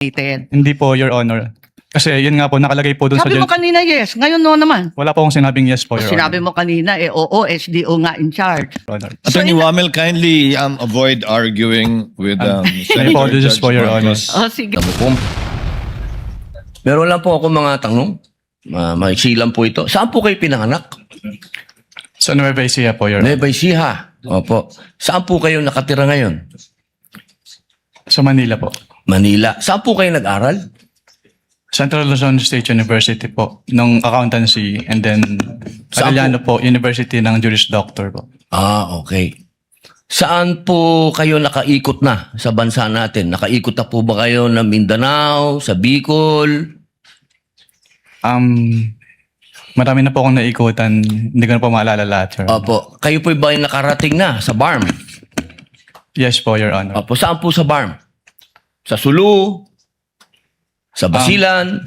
Hindi po, Your Honor. Kasi yun nga po, nakalagay po doon sa... Sabi mo kanina yes, ngayon no naman. Wala po akong sinabing yes po, Your Sinabi Honor. mo kanina, oo, SDO nga in charge. Your Honor. Attorney Wamel, kindly avoid arguing with Senator apologies Judge for your Marcos. Oh, sige. Tabukom. Meron lang po ako mga tanong. Maiksi lang po ito. Saan po kayo pinanganak? Sa Nueva Ecija po, Your Honor. Nueva Ecija. Opo. Saan po kayo nakatira ngayon? Sa Manila po. Manila. Saan po kayo nag-aral? Central Luzon State University po, ng accountancy, and then Saan Arellano po, University ng Juris Doctor po. Okay. Saan po kayo nakaikot na sa bansa natin? Nakaikot na po ba kayo ng Mindanao, sa Bicol? Marami na po akong naikutan, hindi ko na po maalala lahat, Your Honor. Opo. Kayo po ba ay nakarating na sa BARM? Yes po, Your Honor. Opo. Saan po sa BARM? Sa Sulu? Sa Basilan?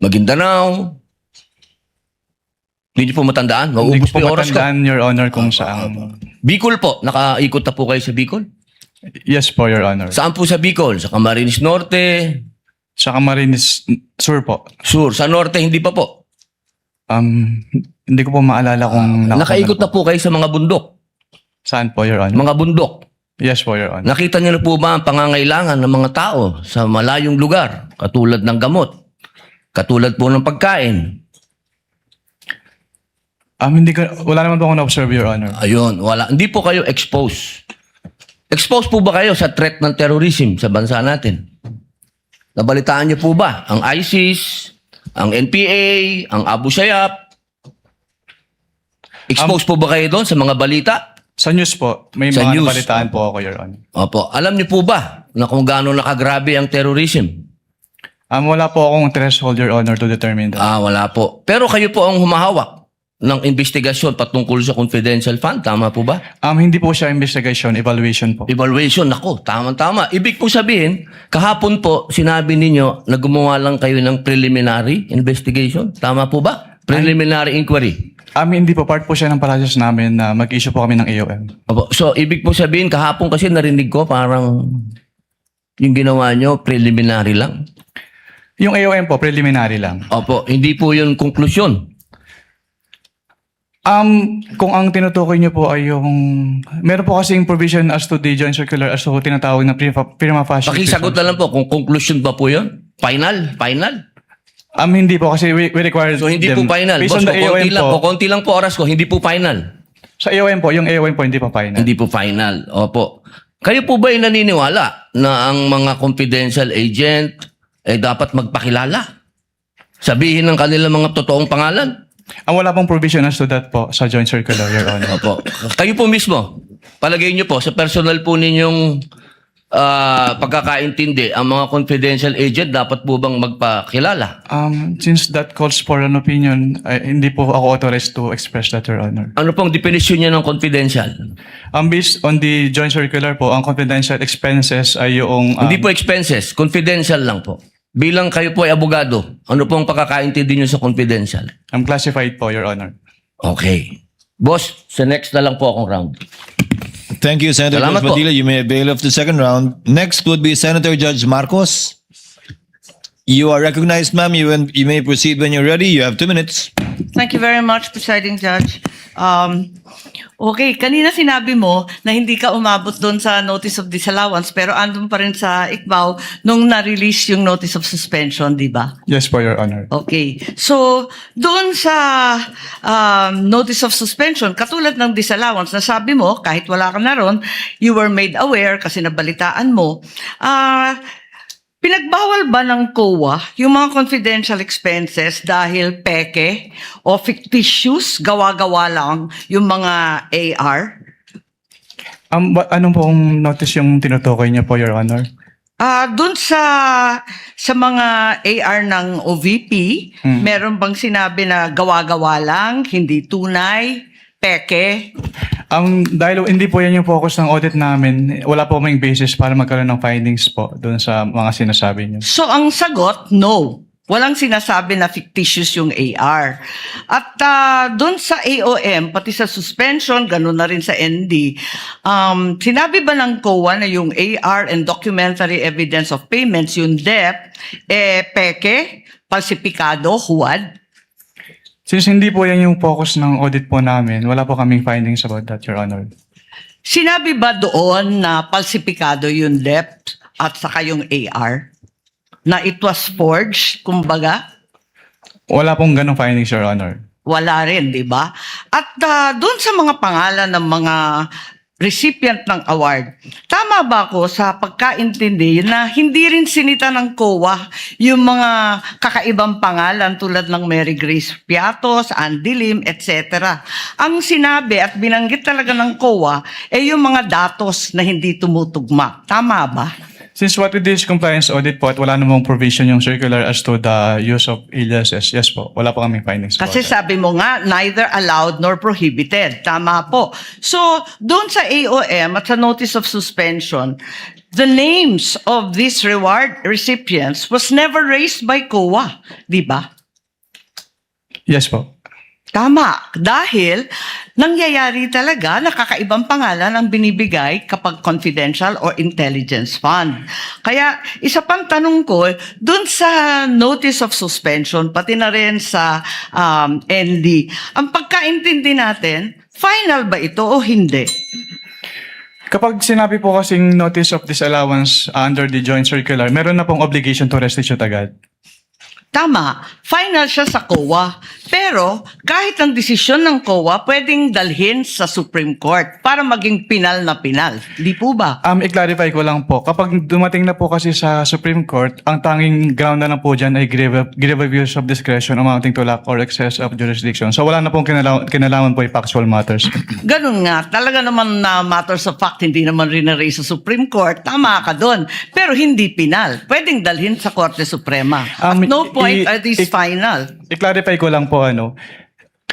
Maguindanao? Hindi niyo po matandaan? Hindi Maubos ko po po yung oras ko. matandaan, Your Honor, kung saan. Bicol po. Nakaikot na po kayo sa Bicol? Yes po, Your Honor. Saan po sa Bicol? Sa Camarines Norte? Sa Camarines Sur po. Sur? Sa Norte, hindi pa po. Hindi ko po maalala kung... Nakaikot na po kayo sa mga bundok? Saan po, Your Honor? Mga bundok? Yes po, Your Honor. Nakita niyo na po ba ang pangangailangan ng mga tao sa malayong lugar? Katulad ng gamot? Katulad po ng pagkain? Wala naman po akong na-observe, Your Honor. Ayun, wala. Hindi po kayo exposed. Exposed po ba kayo sa threat ng terrorism sa bansa natin? Nabalitaan niyo po ba ang ISIS, ang NPA, ang Abu Sayyaf? Exposed po ba kayo doon sa mga balita? Sa news po, may Sa mga news. nabalitaan po ako, Your Honor. Opo. Alam niyo po ba na kung gaano nakagrabe ang terrorism? Wala po akong threshold, Your Honor, to determine that. Wala po. Pero kayo po ang humahawak ng investigasyon patungkol sa confidential fund. Tama po ba? Hindi po siya investigation, evaluation po. Evaluation. Ako, tama-tama. Ibig po sabihin, kahapon po, sinabi ninyo na gumawa lang kayo ng preliminary investigation. Tama po ba? Preliminary inquiry. Hindi po, part po siya ng process namin na mag-issue po kami ng AOM. Opo. So, ibig po sabihin, kahapon kasi narinig ko parang yung ginawa nyo, preliminary lang. Yung AOM po, preliminary lang. Opo. Hindi po yun konklusyon. Kung ang tinutukoy niyo po ay yung... Meron po kasing provision as to the joint circular as to tinatawag na prima facie. Pakisagot na lang po kung conclusion ba po yun? Final? Final? Hindi po kasi we require So, hindi them. po final. Based Boss, on the AOM po. konti lang po oras ko, hindi po final. Sa AOM po, yung AOM po hindi pa final. Hindi po final. Opo. Kayo po ba ay naniniwala na ang mga confidential agent ay dapat magpakilala? Sabihin ng kanilang mga totoong pangalan? Wala pong provision as to that po sa joint circular, Your Honor. Opo. Kayo po mismo, palagay niyo po, sa personal po ninyong pagkakaintindi, ang mga confidential agent dapat po bang magpakilala? Since that calls for an opinion, hindi po ako authorized to express that, Your Honor. Ano pong definition niya ng confidential? Based on the joint circular po, ang confidential expenses ay yung... Hindi po expenses, confidential lang po. Bilang kayo po ay abogado, ano pong pagkakaintindi niyo sa confidential? classified po, Your Honor. Okay. Boss, sa next na lang po akong round. Thank you, Senator Salamat Judge po. Padilla. You may avail of the second round. Next would be Senator Judge Marcos. You are recognized, ma'am. You may proceed when you're ready. You have 2 minutes. Thank you very much, Presiding Judge. Okay, kanina sinabi mo na hindi ka umabot doon sa notice of disallowance pero andun pa rin sa ICBAO nung na-release yung notice of suspension, di ba? Yes po, Your Honor. Okay. So, doon sa notice of suspension, katulad ng disallowance, nasabi mo, kahit wala ka na ron, you were made aware kasi nabalitaan mo, pinagbawal ba ng COA yung mga confidential expenses dahil peke o fictitious, gawa-gawa lang yung mga AR? Anong pong notice yung tinutukoy niyo po, Your Honor? Doon sa mga AR ng OVP, meron bang sinabi na gawa-gawa lang, hindi tunay, peke? Dahil hindi po yan yung focus ng audit namin, wala po kaming basis para magkaroon ng findings po doon sa mga sinasabi niyo. So, ang sagot, no. Walang sinasabi na fictitious yung AR. At doon sa AOM, pati sa suspension, ganun na rin sa ND, sinabi ba ng COA na yung AR and documentary evidence of payments, yung DEP, peke, falsipikado, huwad? Since hindi po yan yung focus ng audit po namin, wala po kaming findings about that, Your Honor. Sinabi ba doon na falsipikado yung DEP at saka yung AR? Na it was forged, kumbaga? Wala pong ganong findings, Your Honor. Wala rin, di ba? At doon sa mga pangalan ng mga recipient ng award, tama ba ako sa pagkaintindi na hindi rin sinita ng COA yung mga kakaibang pangalan tulad ng Mary Grace Piatos, Andy Lim, etc. Ang sinabi at binanggit talaga ng COA ay yung mga datos na hindi tumutugma. Tama ba? Since what we did is compliance audit po at wala namang provision yung circular as to the use of aliases, yes po, wala po kaming findings about Kasi that. sabi mo nga, neither allowed nor prohibited. Tama po. So, doon sa AOM at sa notice of suspension, the names of these reward recipients was never raised by COA. Di ba? Yes po. Tama. Dahil nangyayari talaga na kakaibang pangalan ang binibigay kapag confidential or intelligence fund. Kaya isa pang tanong ko, dun sa notice of suspension, pati na rin sa ND, ang pagkaintindi natin, final ba ito o hindi? Kapag sinabi po kasing notice of disallowance under the joint circular, meron na pong obligation to restitute agad. Tama, final siya sa COA. Pero kahit ang desisyon ng COA, pwedeng dalhin sa Supreme Court para maging pinal na pinal. Di po ba? I-clarify ko lang po, kapag dumating na po kasi sa Supreme Court, ang tanging ground na lang po dyan ay grave abuse of discretion amounting to lack or excess of jurisdiction. So wala na pong kinalaman po yung factual matters. Ganun nga, talaga naman na matters of fact, hindi naman rin na-raise sa Supreme Court, tama ka doon. Pero hindi pinal. Pwedeng dalhin sa Korte Suprema. At no point are these final. I-clarify ko lang po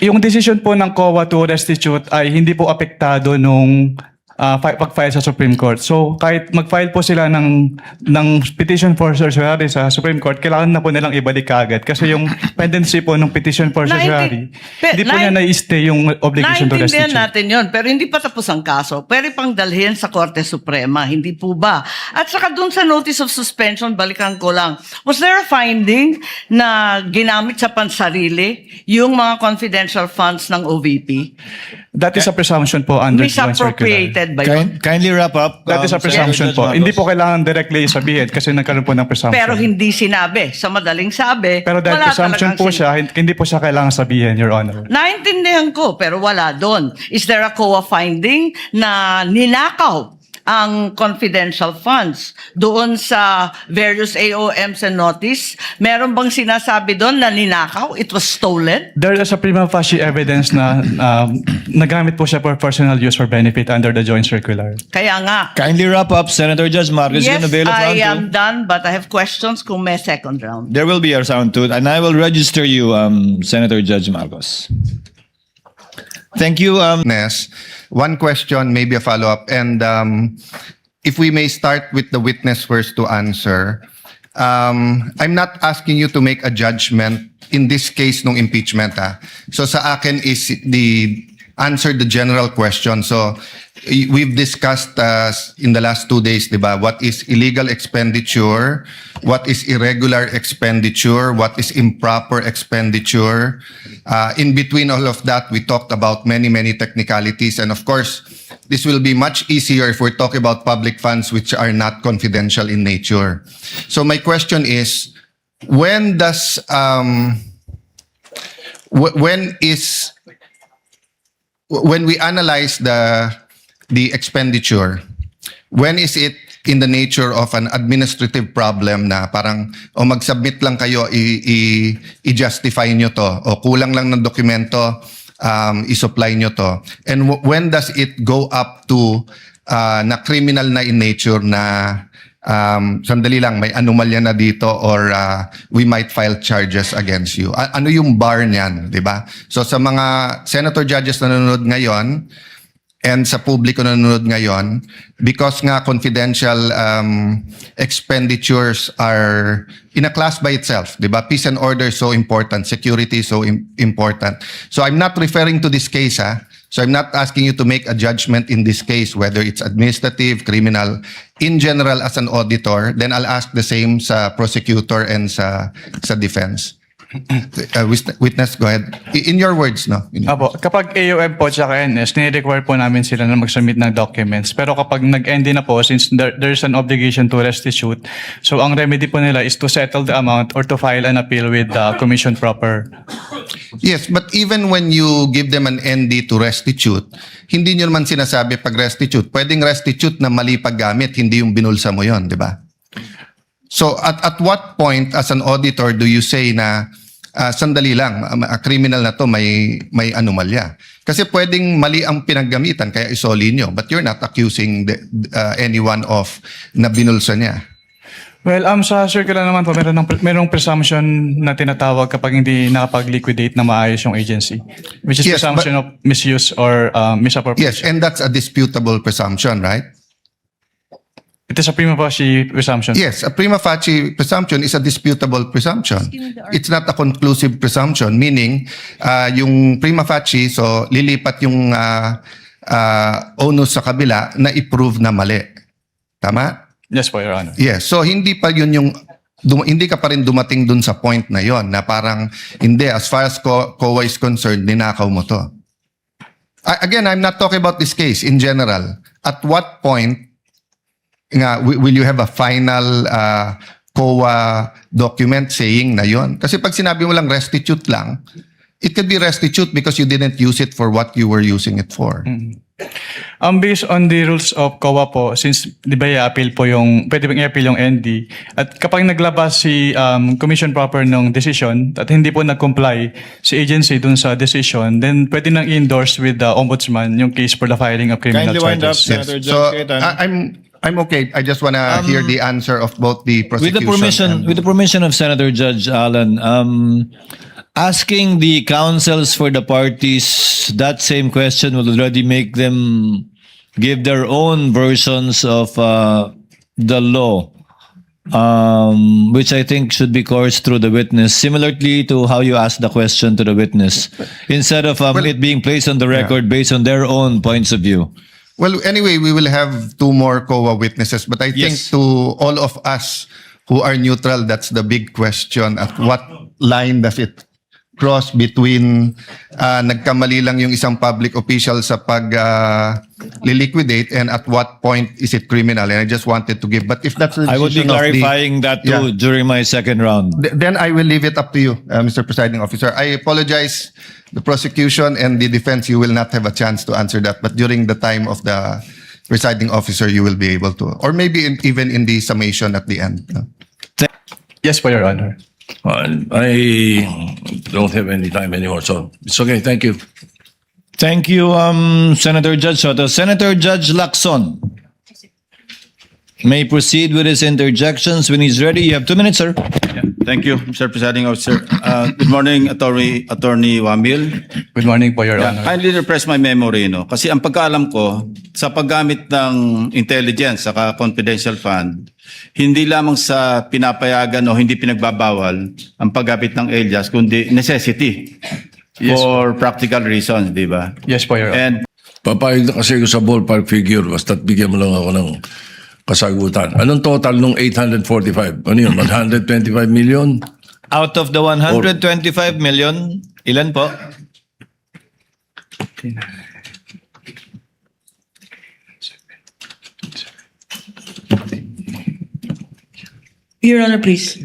yung decision po ng COA to restitute ay hindi po apektado nung pag-file sa Supreme Court. So kahit mag-file po sila ng petition for certiorari sa Supreme Court, kailangan na po nilang ibalik kaagad kasi yung pendency po ng petition for certiorari, hindi po niya na-stay yung obligation to Naintindihan restitute. natin yon, pero hindi pa tapos ang kaso. Pwede pang dalhin sa Korte Suprema, hindi po ba? At saka dun sa notice of suspension, balikan ko lang, was there a finding na ginamit sa pansarili yung mga confidential funds ng OVP? That is a presumption po under joint circular. Misappropriated ba yun? Kindly wrap up. That is a presumption Senator po. Judge Hindi po Marcos. kailangan directly sabihin kasi nagkaroon po ng presumption. Pero hindi sinabi. Sa madaling sabi, Pero dahil wala presumption talagang po siya, hindi po siya kailangan sabihin, Your Honor. Naintindihan ko, pero wala doon. Is there a COA finding na ninakaw ang confidential funds doon sa various AOMs and notice? Meron bang sinasabi doon na ninakaw? It was stolen? There is a prima facie evidence na nagamit po siya for personal use or benefit under the joint circular. Kaya nga. Kindly wrap up. Senator Judge Marcos, Yes, going to bail of round I two. am done, but I have questions kung may second round. There will be a round two, and I will register you, Senator Judge Marcos. Thank you. Witness. One question, maybe a follow-up. And if we may start with the witness first to answer. I'm not asking you to make a judgment in this case nung impeachment. So sa akin is the answer the general question. So we've discussed in the last 2 days, di ba, what is illegal expenditure, what is irregular expenditure, what is improper expenditure. In between all of that, we talked about many technicalities. And of course, this will be much easier if we're talking about public funds which are not confidential in nature. So my question is, when does, when we analyze the expenditure, when is it in the nature of an administrative problem na parang o mag-submit lang kayo, i-justify nyo to, o kulang lang ng dokumento, i-supply nyo to, and when does it go up to na criminal na in nature na sandali lang, may anomalya na dito or we might file charges against you. Ano yung bar niyan, di ba? So sa mga senator judges na nanonood ngayon, and sa publiko na nanonood ngayon, because nga confidential expenditures are in a class by itself, di ba? Peace and order is so important, security is so important. So I'm not referring to this case, ha? So I'm not asking you to make a judgment in this case, whether it's administrative, criminal. In general, as an auditor, then I'll ask the same sa prosecutor and sa defense. Witness, go ahead. In your words, no? Apo, kapag AUM po at NS, nire-require po namin sila na mag-submit ng documents. Pero kapag nag-end na po, since there's an obligation to restitute, so ang remedy po nila is to settle the amount or to file an appeal with the commission proper. Yes, but even when you give them an ND to restitute, hindi nyo naman sinasabi pag restitute. Pwedeng restitute na mali paggamit, hindi yung binulsa mo yon, di ba? So at what point as an auditor do you say na sandali lang, a criminal na to may anomalya? Kasi pwedeng mali ang pinaggamitan kaya isoli nyo, but you're not accusing anyone of na binulsa niya. Well, sa circular naman po, merong presumption na tinatawag kapag hindi nakapag-liquidate na maayos yung agency, which is Yes, presumption of misuse or Yes, misappropriation. and that's a disputable presumption, right? It is a prima facie presumption. Yes, a prima facie presumption is a disputable presumption. It's not a conclusive presumption, meaning yung prima facie, so lilipat yung onus sa kabila na i-prove na mali. Tama? Yes po, Your Honor. Yes, so hindi pa yun yung hindi ka pa rin dumating dun sa point na yon na parang hindi, as far as COA is concerned, ninakaw mo to. Again, I'm not talking about this case in general. At what point nga will you have a final COA document saying na yon? Kasi pag sinabi mo lang restitute lang, it could be restitute because you didn't use it for what you were using it for. Based on the rules of COA po, since di ba i-appeal po pwede bang i-appeal yung ND, at kapag naglabas si commission proper ng decision at hindi po nag-comply si agency dun sa decision, then pwede nang i-endorse with the ombudsman yung case for the filing of criminal Kindly wind up, charges. Senator So John Cayetano. I'm okay. I just want to hear the answer of both the With prosecution. the permission of Senator Judge Allen, asking the counsels for the parties that same question will already make them give their own versions of the law, which I think should be coursed through the witness, similarly to how you asked the question to the witness, instead of it being placed on the record based on their own points of view. Well, anyway, we will have two more COA witnesses, but I think Yes. to all of us who are neutral, that's the big question. At what line does it cross between nagkamali lang yung isang public official sa liquidate and at what point is it criminal? And I just wanted to give, but if that's the I would be decision of the- clarifying that too Yeah. during my second round. Then I will leave it up to you, Mr. Presiding Officer. I apologize, the prosecution and the defense, you will not have a chance to answer that. But during the time of the presiding officer, you will be able to. Or maybe even in the summation at the end. No? Yes po, Your Honor. I don't have any time anymore, so it's okay. Thank you. Thank you, Senator Judge Soto. Senator Judge Lacson may proceed with his interjections when he's ready. You have 2 minutes, sir. Thank you, Mr. Presiding Officer. Good morning, Attorney Wamil. Good morning po, Your Honor. Kindly refresh my memory, no? Kasi ang pagkaalam ko, sa paggamit ng intelligence saka confidential fund, hindi lamang sa pinapayagan o hindi pinagbabawal ang paggamit ng alias, kundi necessity for practical reasons, di ba? Yes po, Your Honor. And Papayag na kasi ko sa ballpark figure, basta't bigyan mo lang ako ng kasagutan. Anong total nung 845? Ano yun? 125 million? Out of the 125 million, ilan po? Your Honor, please.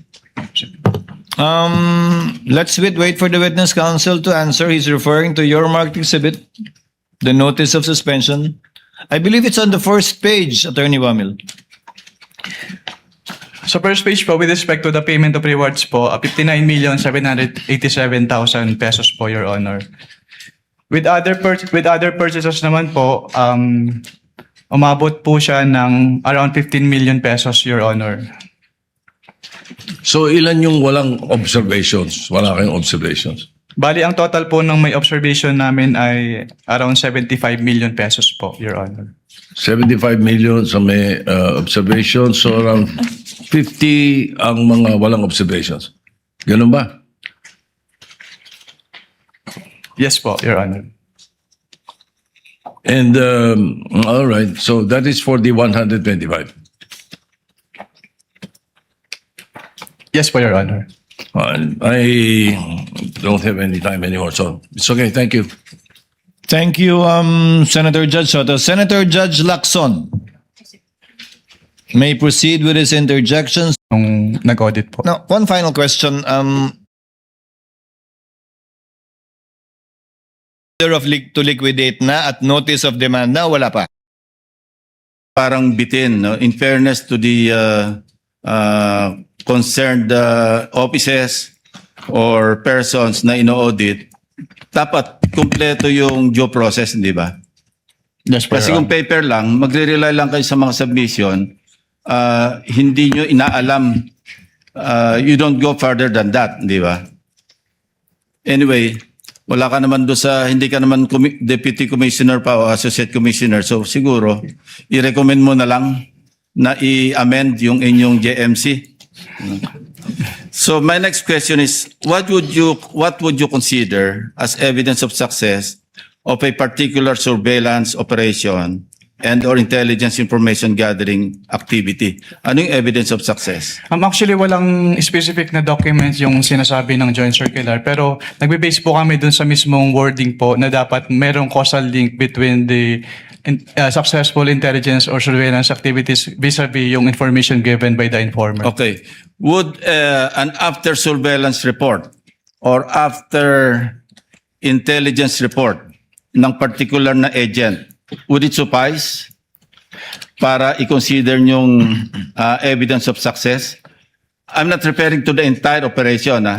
Let's wait for the witness counsel to answer. He's referring to your marked exhibit, the notice of suspension. I believe it's on the first page, Attorney Wamil. Sa first page po, with respect to the payment of rewards po, 59,787,000 pesos po, Your Honor. With other purchases naman po, umabot po siya ng around 15 million pesos, Your Honor. So ilan yung walang observations? Wala kayong observations? Bali, ang total po ng may observation namin ay around 75 million pesos po, Your Honor. 75 million sa may observation, so around 50 ang mga walang observations. Ganun ba? Yes po, Your Honor. And all right, so that is for the 125. Yes po, Your Honor. I don't have any time anymore, so it's okay. Thank you. Thank you, Senator Judge Soto. Senator Judge Lacson may proceed with his interjections. Nung nag-audit po. Now, one final question. To liquidate na at notice of demand na, wala pa. Parang bitin, no? In fairness to the concerned offices or persons na ino-audit, dapat kumpleto yung due process, di ba? Yes po, Kasi Your kung Honor. paper lang, magre-rely lang kayo sa mga submission, hindi nyo inaalam, you don't go further than that, di ba? Anyway, wala ka naman doon sa, hindi ka naman deputy commissioner pa o associate commissioner, so siguro, i-recommend mo na lang na i-amend yung inyong JMC. So my next question is, what would you consider as evidence of success of a particular surveillance operation and or intelligence information gathering activity? Ano yung evidence of success? Actually, walang specific na documents yung sinasabi ng joint circular, pero nagbe-base po kami dun sa mismong wording po na dapat merong causal link between the successful intelligence or surveillance activities vis-a-vis yung information given by the informer. Okay. Would an after surveillance report or after intelligence report ng particular na agent, would it suffice para i-consider yung evidence of success? I'm not referring to the entire operation.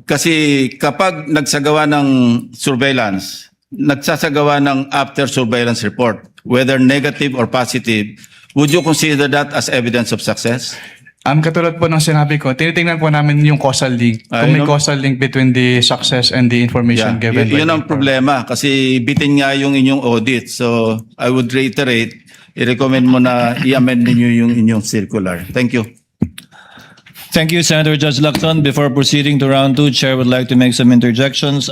Kasi kapag nagsagawa ng surveillance, nagsasagawa ng after surveillance report, whether negative or positive, would you consider that as evidence of success? Katulad po ng sinabi ko, tinitingnan po namin yung causal link. Kung may Ayun. causal link between the success and the information given by Yun the ang problema kasi bitin nga yung inyong audit. So I would reiterate, i-recommend mo na i-amend ninyo yung inyong circular. Thank you. Thank you, Senator Judge Lacson. Before proceeding to round two, Chair would like to make some interjections.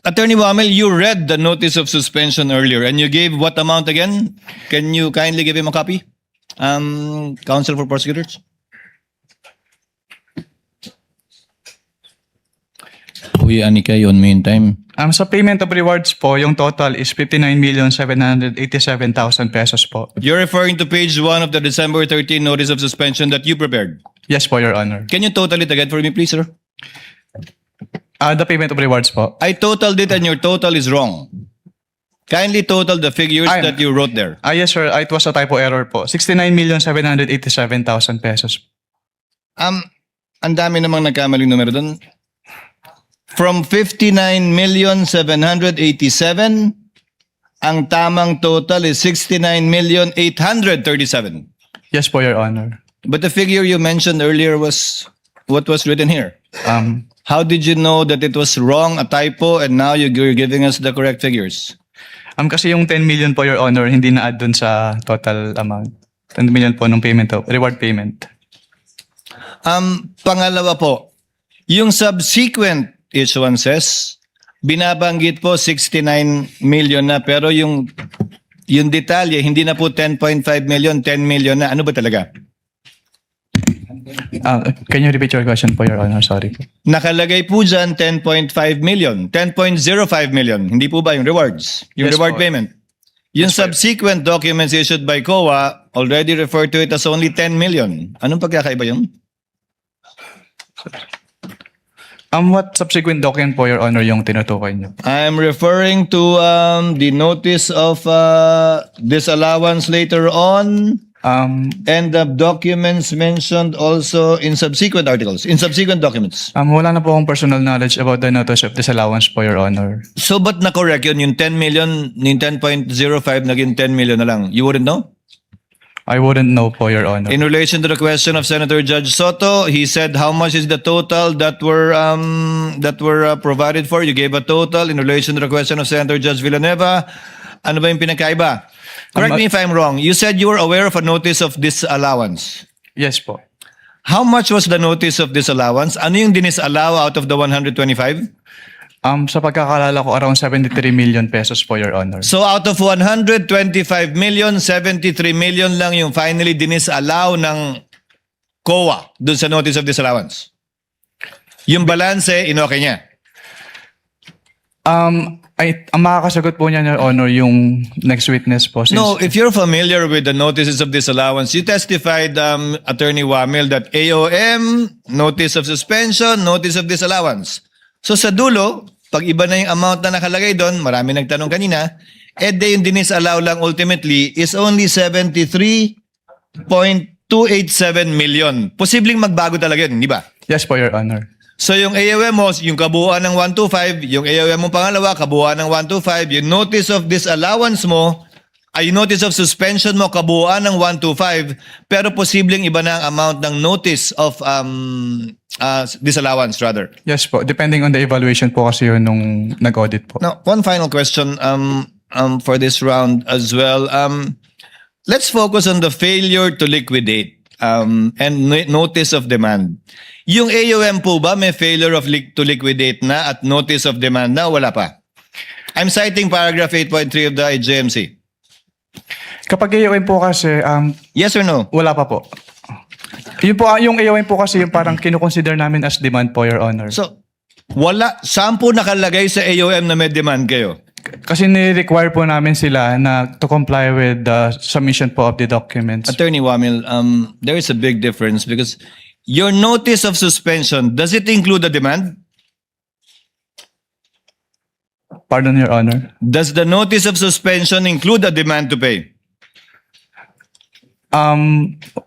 Attorney Wamel, you read the notice of suspension earlier and you gave what amount again? Can you kindly give him a copy? Counsel for prosecutors? Uy, Anika, yun meantime. Sa payment of rewards po, yung total is 59,787,000 pesos po. You're referring to page 1 of the December 13 notice of suspension that you prepared. Yes po, Your Honor. Can you total it again for me, please, sir? The payment of rewards po. I totaled it and your total is wrong. Kindly total the figures Ay. that you wrote there. Yes sir, it was a typo error po. 69,787,000 pesos. Ang dami namang nagkamaling numero doon. From 59,787, ang tamang total is 69,837. Yes po, Your Honor. But the figure you mentioned earlier was what was written here. How did you know that it was wrong, a typo, and now you're giving us the correct figures? Kasi yung 10 million po, Your Honor, hindi na-add dun sa total amount. 10 million po ng payment, reward payment. Pangalawa po, yung subsequent issuances, binabanggit po 69 million na, pero yung detalye, hindi na po 10.5 million, 10 million na. Ano ba talaga? Can you repeat your question po, Your Honor? Sorry po. Nakalagay po dyan 10.5 million, 10.05 million. Hindi po ba yung rewards? Yung Yes reward po. payment? Yung subsequent documents issued by COA already refer to it as only 10 million. Anong pagkakaiba yun? What subsequent document po, Your Honor, yung tinutukoy niyo? I'm referring to the notice of disallowance later on and the documents mentioned also in subsequent articles, in subsequent documents. Wala na po akong personal knowledge about the notice of disallowance po, Your Honor. So ba't na-correct yun? Yung 10 million, yung 10.05 naging 10 million na lang. You wouldn't know? I wouldn't know po, Your Honor. In relation to the question of Senator Judge Soto, he said how much is the total that were provided for. You gave a total. In relation to the question of Senator Judge Villanueva, ano ba yung pinakaiba? Correct me if I'm wrong. You said you were aware of a notice of disallowance. Yes po. How much was the notice of disallowance? Ano yung dinisallow out of the 125? Sa pagkakalala ko, around 73 million pesos po, Your Honor. So out of 125 million, 73 million lang yung finally dinisallow ng COA dun sa notice of disallowance. Yung balance, inokay niya. Ang makakasagot po niya, Your Honor, yung next witness po. No, if you're familiar with the notices of disallowance, you testified, Attorney Wamil, that AOM, notice of suspension, notice of disallowance. So sa dulo, pag iba na yung amount na nakalagay doon, marami nagtanong kanina, yung dinisallow lang ultimately is only 73.287 million. Posibleng magbago talaga yun, di ba? Yes po, Your Honor. So yung AOM mo, yung kabuuan ng 125, yung AOM mo pangalawa, kabuuan ng 125, yung notice of disallowance mo, ay notice of suspension mo, kabuuan ng 125, pero posibleng iba na ang amount ng notice of disallowance rather. Yes po. Depending on the evaluation po kasi yun nung nag-audit po. Now, one final question for this round as well. Let's focus on the failure to liquidate and notice of demand. Yung AOM po ba may failure to liquidate na at notice of demand na? Wala pa. I'm citing paragraph 8.3 of the IJMC. Kapag AOM po kasi, Yes or no? wala pa po. Yun po, yung AOM po kasi yung parang kinukonsider namin as demand po, Your Honor. So, saan po nakalagay sa AOM na may demand kayo? Kasi ni-require po namin sila na to comply with the submission po of the documents. Attorney Wamil, there is a big difference because your notice of suspension, does it include the demand? Pardon, Your Honor. Does the notice of suspension include a demand to pay?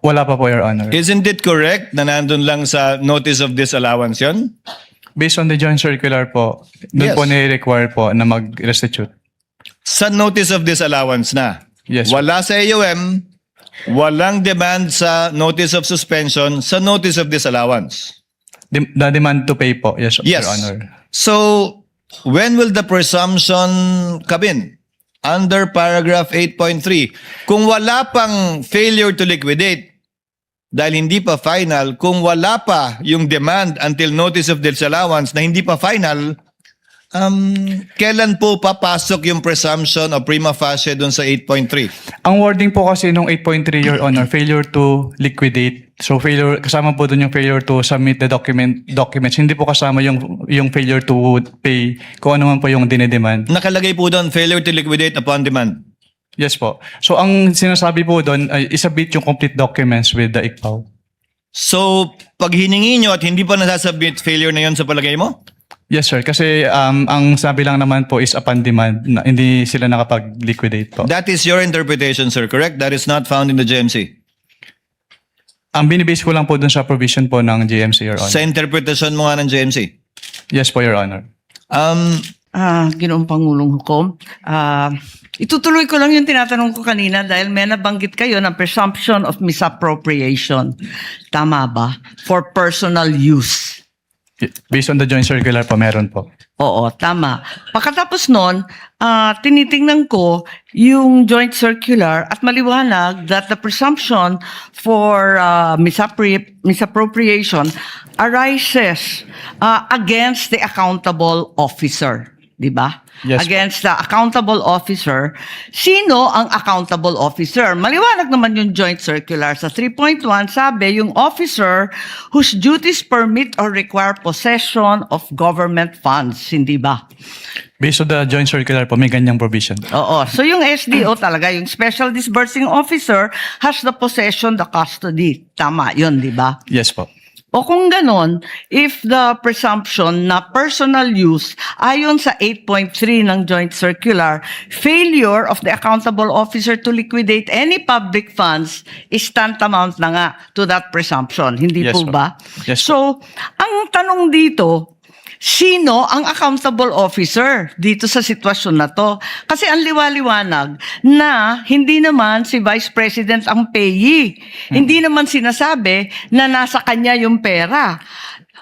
Wala pa po, Your Honor. Isn't it correct na nandun lang sa notice of disallowance yun? Based on the joint circular po, doon Yes. po ni-require po na mag-restitute. Sa notice of disallowance na. Yes. Wala sa AOM, walang demand sa notice of suspension, sa notice of disallowance. The demand to pay po, yes, Yes. Your Honor. So, when will the presumption come in? Under paragraph 8.3. Kung wala pang failure to liquidate, dahil hindi pa final, kung wala pa yung demand until notice of disallowance na hindi pa final, kailan po papasok yung presumption o prima facie dun sa 8.3? Ang wording po kasi nung 8.3, Your Honor, failure to liquidate. So kasama po doon yung failure to submit the documents. Hindi po kasama yung failure to pay kung ano man po yung dinedemand. Nakalagay po doon, failure to liquidate upon demand. Yes po. So ang sinasabi po doon ay isubmit yung complete documents with the ICPAW. So, pag hiningi nyo at hindi pa nasasubmit, failure na yun sa palagay mo? Yes sir, kasi ang sabi lang naman po is upon demand na hindi sila nakapag-liquidate po. That is your interpretation, sir, correct? That is not found in the GMC. Ang binibase ko lang po dun sa provision po ng GMC, Your Honor. Sa interpretation mo nga ng GMC. Yes po, Your Honor. Ginoong Pangulong Hukom, itutuloy ko lang yung tinatanong ko kanina dahil may nabanggit kayo ng presumption of misappropriation. Tama ba? For personal use. Based on the joint circular po, meron po. Oo, tama. Pagkatapos nun, tinitingnan ko yung joint circular at maliwanag that the presumption for misappropriation arises against the accountable officer. Diba? Yes, Against the accountable officer. Sino ang accountable officer? Maliwanag naman yung joint circular. Sa 3.1, sabi, yung officer whose duties permit or require possession of government funds. Hindi ba? Based on the joint circular po, may ganyang provision. Oo. So yung SDO talaga, yung Special Disbursing Officer has the possession, the custody. Tama yun, di ba? Yes po. O kung ganon, if the presumption na personal use, ayon sa 8.3 ng Joint Circular, failure of the accountable officer to liquidate any public funds is tantamount na nga to that presumption. Hindi Yes, po po. ba? Yes, So, ang tanong dito, sino ang accountable officer dito sa sitwasyon na to? Kasi ang liwaliwanag na hindi naman si Vice President ang payee. Hindi naman sinasabi na nasa kanya yung pera.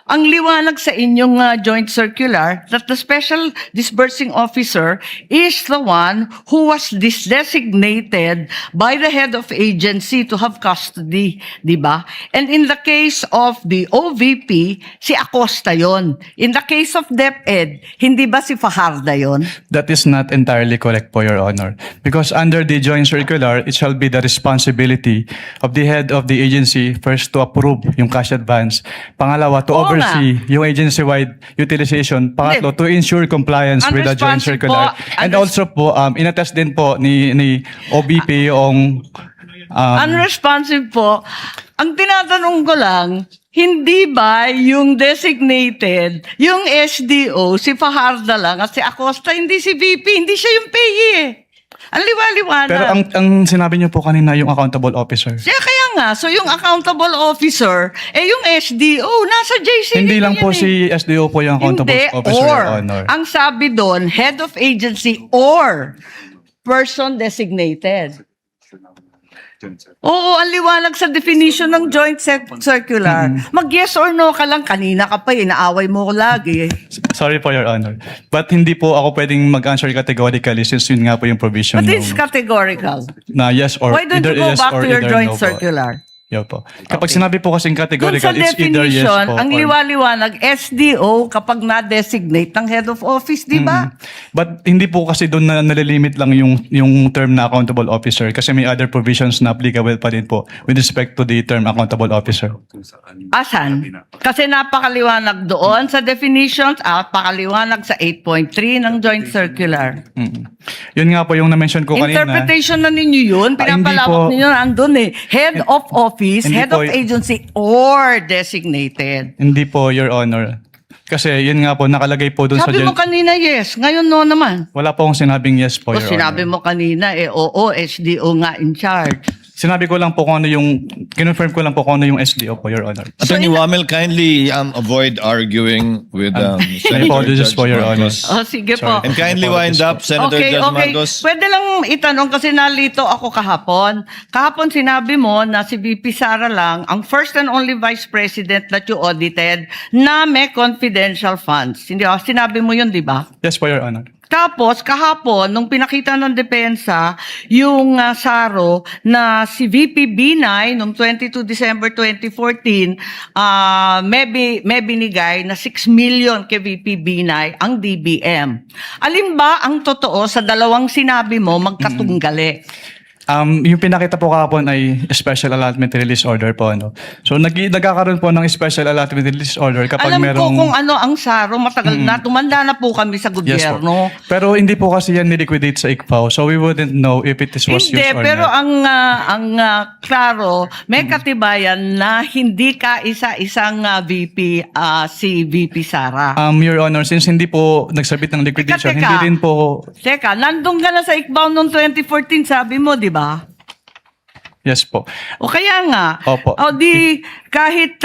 Ang liwanag sa inyong joint circular that the special disbursing officer is the one who was designated by the head of agency to have custody, di ba? And in the case of the OVP, si Acosta yon. In the case of DepEd, hindi ba si Fajarda yon? That is not entirely correct po, Your Honor. Because under the joint circular, it shall be the responsibility of the head of the agency first to approve yung cash advance. Pangalawa, to Oo nga. oversee yung agency-wide utilization. Pangatlo, to ensure compliance with the joint Unresponsive circular. po. And also po, inattest din po ni OBP yung Unresponsive po. Ang tinatanong ko lang, hindi ba yung designated, yung SDO, si Fajarda lang at si Acosta, hindi si VP, hindi siya yung payee eh. Ang liwaliwanag. pero ang sinabi niyo po kanina yung accountable officer. Kaya nga, so yung accountable officer, yung SDO, nasa JCV Hindi lang yan po eh. si SDO po yung accountable Hindi, officer, or, Your Honor. ang sabi doon, head of agency or person designated. Oo, ang liwanag sa definition ng joint circular. Mag-yes or no ka lang, kanina ka pa, inaaway mo ko lagi. Sorry po, Your Honor. But hindi po ako pwedeng mag-answer categorically since yun nga po yung provision But it's nung- categorical. na yes or Why don't either you go yes back or to your either joint no po. circular? Yo po. Kapag sinabi po kasing Doon categorical, sa it's either yes definition, po ang or- liwaliwanag, SDO kapag na-designate ng head of office, di ba? But hindi po kasi doon na nalilimit lang yung term na accountable officer kasi may other provisions na applicable pa din po with respect to the term accountable officer. Asan? Kasi napakaliwanag doon sa definitions at napakaliwanag sa 8.3 ng joint circular. Yun nga po yung na-mention ko kanina. Interpretation na ninyo yun, hindi pinapalawak po. ninyo andun eh. Head of office, Hindi head po of agency, or designated. Hindi po, Your Honor. Kasi yun nga po, nakalagay po doon sa... Sabi mo kanina yes, ngayon no naman. Wala po akong sinabing yes po, O Your sinabi Honor. mo kanina, oo, SDO nga in charge. Sinabi ko lang po kung ano yung... Kinonfirm ko lang po kung ano yung SDO po, Your Honor. Attorney Wamel, kindly avoid arguing with I Senator apologize Judge po, Your Honor. Marcos. O sige po. And kindly wind up, Senator Judge Marcos. Pwede lang itanong kasi nalito ako kahapon. Kahapon sinabi mo na si VP Sara lang ang first and only vice president that you audited na may confidential funds. Hindi ba? Sinabi mo yun, di ba? Yes po, Your Honor. Tapos, kahapon, nung pinakita ng depensa, yung SARO na si VP Binay, noong 22 December 2014, may binigay na 6 million kay VP Binay ang DBM. Alin ba ang totoo sa dalawang sinabi mo magkatunggali? Yung pinakita po kahapon ay special allotment release order po. Ano. So nagkakaroon po ng special allotment release order kapag Alam merong... ko kung ano ang SARO, matagal na, tumanda na po kami sa Yes gobyerno. po. Pero hindi po kasi yan niliquidate sa ICPAO. So we wouldn't know if it was Hindi, used or pero not. klaro, may katibayan na hindi ka isa-isang VP, si VP Sara. Your Honor, since hindi po nagsabit ng liquidation, Teka. hindi din po... Teka, nandun ka na sa ICBAO noong 2014, sabi mo, di ba? Yes po. O kaya nga, Opo. o di kahit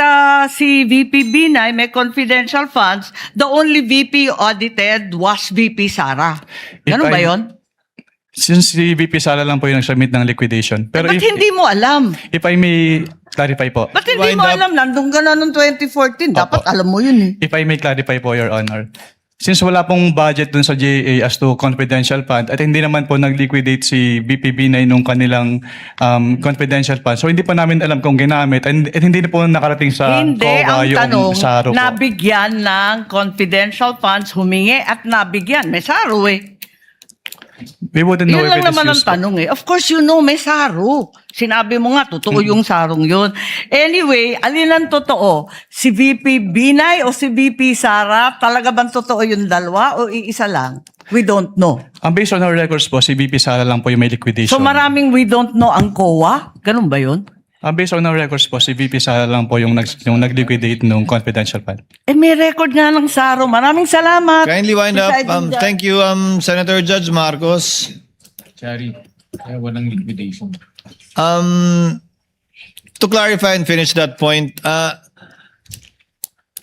si VP Binay may confidential funds, the only VP audited was VP Sara. Ganun If ba I- yon? Since si VP Sala lang po yung nagsubmit ng liquidation. Pero Ba't hindi mo alam? if I may clarify po. Ba't hindi Wind mo up. alam? Nandun ka na noong 2014. Dapat alam mo yun eh. If I may clarify po, Your Honor. Since wala pong budget dun sa GAA as to confidential fund at hindi naman po nag-liquidate si BPB9 nung kanilang confidential fund. So hindi pa namin alam kung ginamit at hindi na po nakarating sa Hindi, COA ang yung tanong, SARO po. nabigyan ng confidential funds, humingi at nabigyan. May SARO eh. We wouldn't know Yun if lang it is naman ang used po. tanong eh. Of course, you know, may SARO. Sinabi mo nga, totoo yung sarong yun. Anyway, alin ang totoo? Si VP Binay o si VP Sara? Talaga bang totoo yung dalawa o iisa lang? We don't know. Based on our records po, si BP Sala lang po yung may liquidation. So maraming we don't know ang COA? Ganun ba yun? Based on our records po, si VP Sala lang po yung nag-liquidate nung confidential fund. May record nga ng SARO. Maraming salamat. Kindly wind up. Presiding Judge. Thank you, Senator Judge Marcos. Chari, kaya walang liquidation. To clarify and finish that point,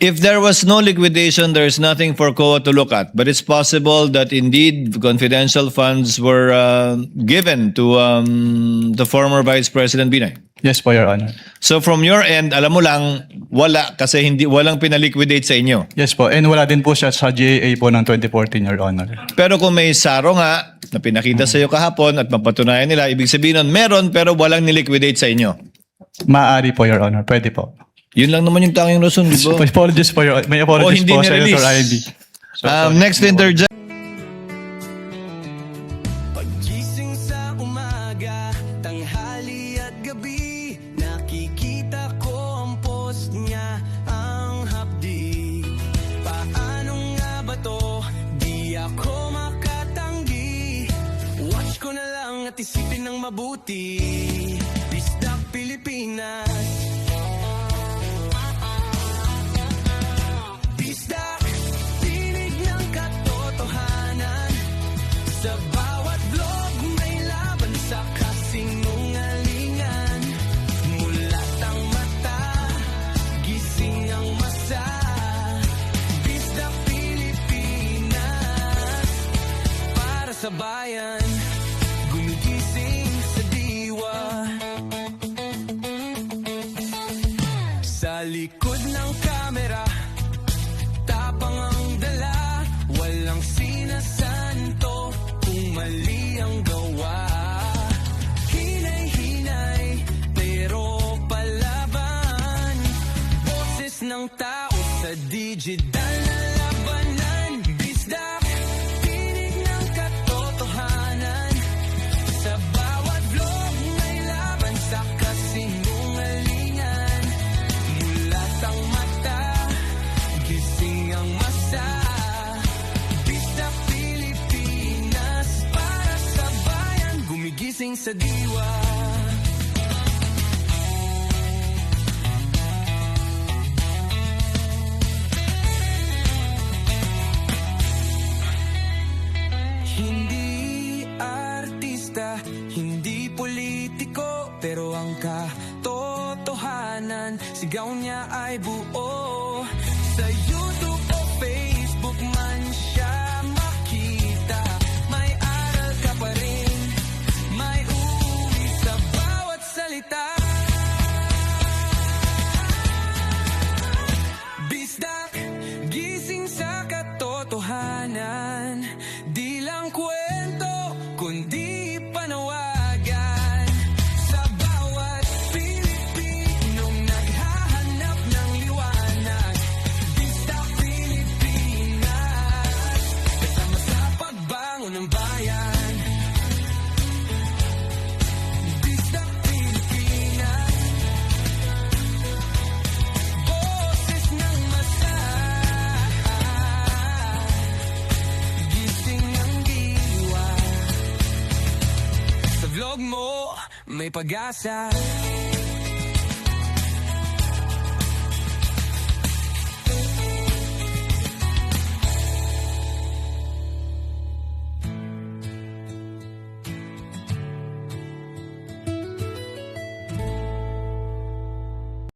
if there was no liquidation, there's nothing for COA to look at. But it's possible that indeed confidential funds were given to the former Vice President Binay. Yes po, Your Honor. So from your end, alam mo lang, wala kasi walang pinaliquidate sa inyo. Yes po, and wala din po siya sa GAA po ng 2014, Your Honor. Pero kung may saro nga na pinakita sa iyo kahapon at mapatunayan nila, ibig sabihin nun, meron pero walang niliquidate sa inyo. Maaari po, Your Honor. Pwede po. Yun lang naman yung tanging rason, di ba? Apologies po, Your Honor. May apologies hindi po, Senator na-release. Ivy. Next interject. Pagising sa umaga, tanghali at gabi, nakikita ko ang post niya, ang hapdi. Paano nga ba to? Di ako makatanggi. Watch ko na lang at isipin ng mabuti. Bisdak Pilipinas. Bisdak, tinig ng katotohanan. Sa bawat vlog may laban sa kasinungalingan. Mulat ang mata, gising ang masa. Bisdak Pilipinas, para sa bayan, gumigising sa diwa. Sa likod ng kamera, tapang ang dala, walang sinasanto kung mali ang gawa. Hinay-hinay, pero palaban. Boses ng tao sa digital na labanan. Bisdak, tinig ng katotohanan. Sa bawat vlog may laban sa kasinungalingan. Mulat ang mata, gising ang masa. Bisdak Pilipinas, para sa bayan, gumigising sa diwa. Hindi artista, hindi politiko, pero ang katotohanan, sigaw niya ay buo. Sa YouTube o Facebook man siya makita, may aral ka pa rin, may uwi sa bawat salita. Bisdak, gising sa katotohanan, di lang kwento, kundi panawagan. Sa bawat Pilipinong naghahanap ng liwanag. Bisdak Pilipinas, kasama sa pagbangon ng bayan. Bisdak Pilipinas, boses ng masa. Gising ang diwa. Sa vlog mo, may pag-asa.